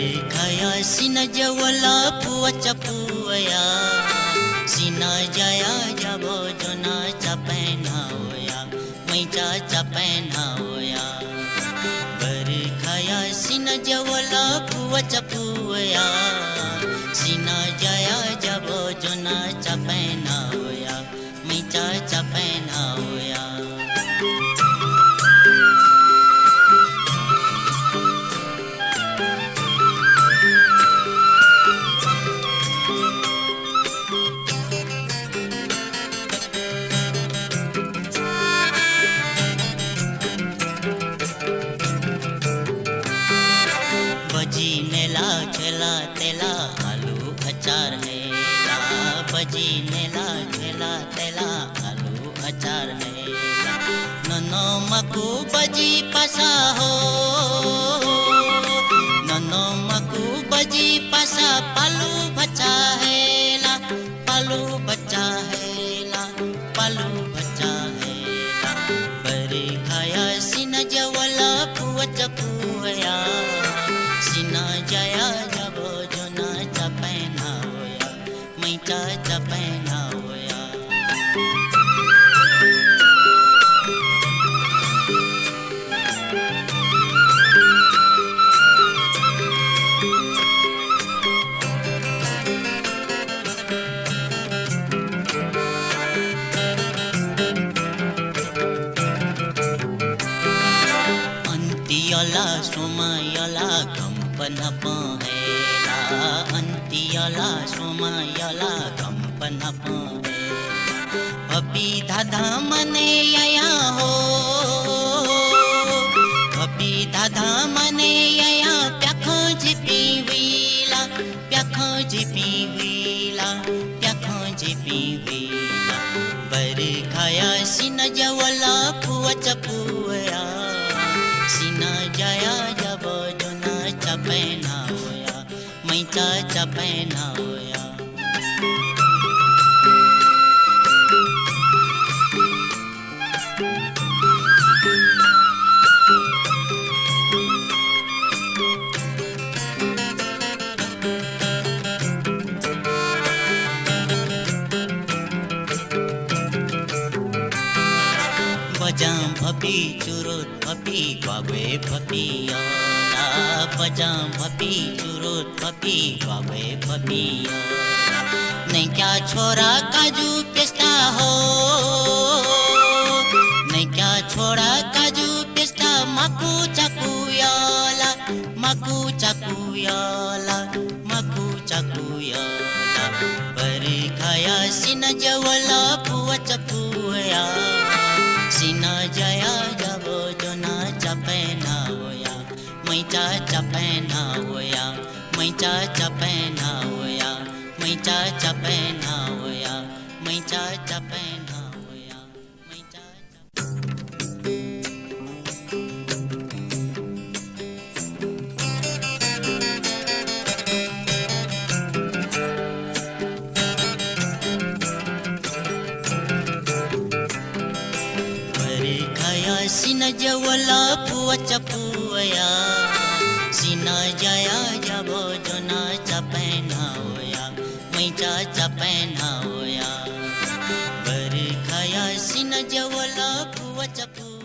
berkhaya sina jawala puwa chapuya sina jaya jabo jona chapena hoya maija chapena hoya berkhaya sina jawala puwa chapuya sina jaya jabo jona chapena hoya maija chapena hoya बजी नेला छेला तेला आलू अचार है ला बजी नेला छेला तेला आलू अचार है ला ननो मकू बजी पसा हो ननो मकू बजी पसा पालू बचा है ला पालू बचा है ला पालू बचा है ला berkhaya sina jawala puwa chapuya sina jaya jabo jona chapena hoya maija chapena hoya अंतियला सोमायला कंपन पहेला अंतियला सोमायला कंपन पहेला अभी दादा मने आया हो अभी दादा मने आया प्याखो जिपी हुईला प्याखो जिपी हुईला प्याखो जिपी हुईला berkhaya sina jawala puwa chapuya sina jaya jabo jona chapena hoya maija chapena hoya bajam bhapi churut bhapi gwawe bhapi yola bajam bhapi churut bhapi gwawe bhapi yola nahi kya chhora kaju pista ho nahi kya chhora kaju pista maku chaku yola maku chaku yola maku chaku yola berkhaya sina jawala puwa chapuya sina jaya jabo jona chapena hoya maija chapena hoya maija chapena hoya maija chapena hoya maija chapena hoya maija berkhaya sina jawala puwa chapuya sina jaya jabo jona chapena hoya maija chapena hoya berkhaya sina jawala puwa chapuya